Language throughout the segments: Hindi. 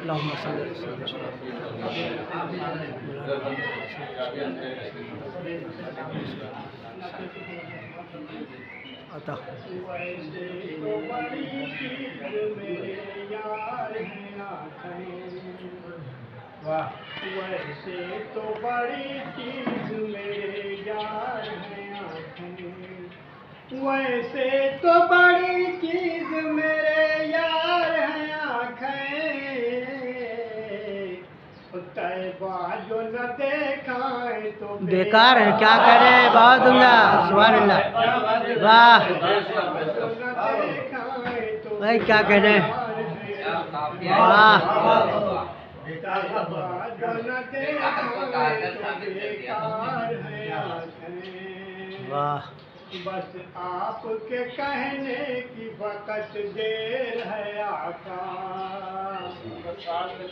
अल्लाहुम्मा सल्ली अता वाह वैसे तो बड़ी चीज मेरे यार हैं आँखें, वैसे तो बड़ी चीज मेरे यार हैं आँखें, तैबा जो न देखाए तो बेकार है, क्या करे। बहुत उम्दा, सुभान अल्लाह, वाह भाई, क्या कहने, वाह वाह। बस आपके कहने की वक़्त देर है आका, आपके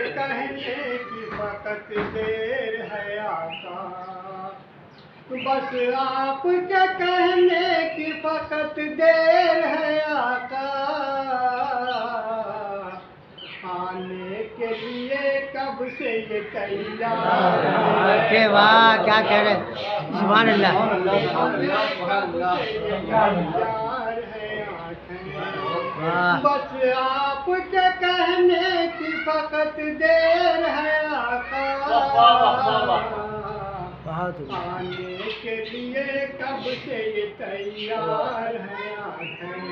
कहने की वक़्त देर है आका, बस आपके कहने की वक़्त देर है आका, आने के लिए कब से ये तैयार के वाह, क्या कह रहे, सुभान अल्लाह, बस आपके कहने की फकत देर है आका, आने के लिए कब से ये तैयार है आँखें,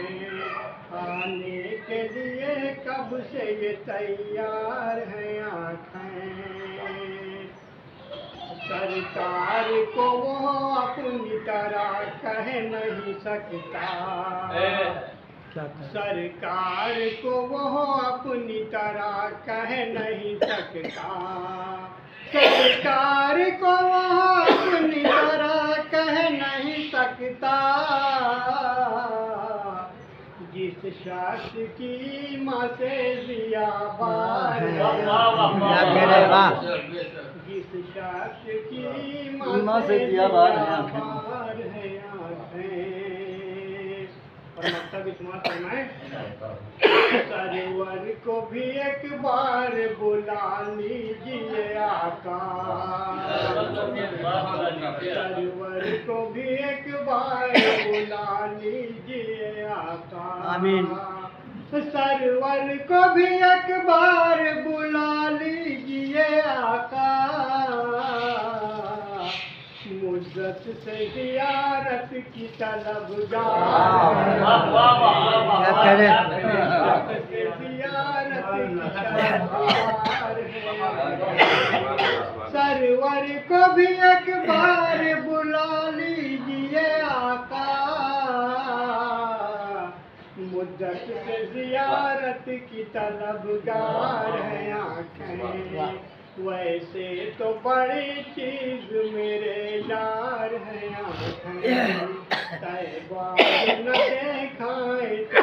आने के लिए कब से ये तैयार है आँखें, सरकार को वो अपनी तरह कह नहीं सकता, सरकार को वो अपनी तरह कह नहीं सकता, सरकार को वो अपनी तरह कह नहीं सकता, जिस शख्स की माँ से दिया बार है, जिस शख्स की माँ से दिया बार है आँखें, और मतलब इस्तेमाल करना है, सरवर को भी एक बार बुला लीजिए आका, सरवर को भी एक बार बुला लीजिए आका, आमीन। सरवर को भी एक बार बुला लीजिए आका, मुद्दत से ज़ियारत की तलबगार, क्या करे, सरवर को भी एक बार बुला लीजिए आका, मुद्दत से ज़ियारत की तलबगार है आँखें, वैसे तो बड़ी चीज मेरे यार हैं आँखें, तैबा न देखाए तो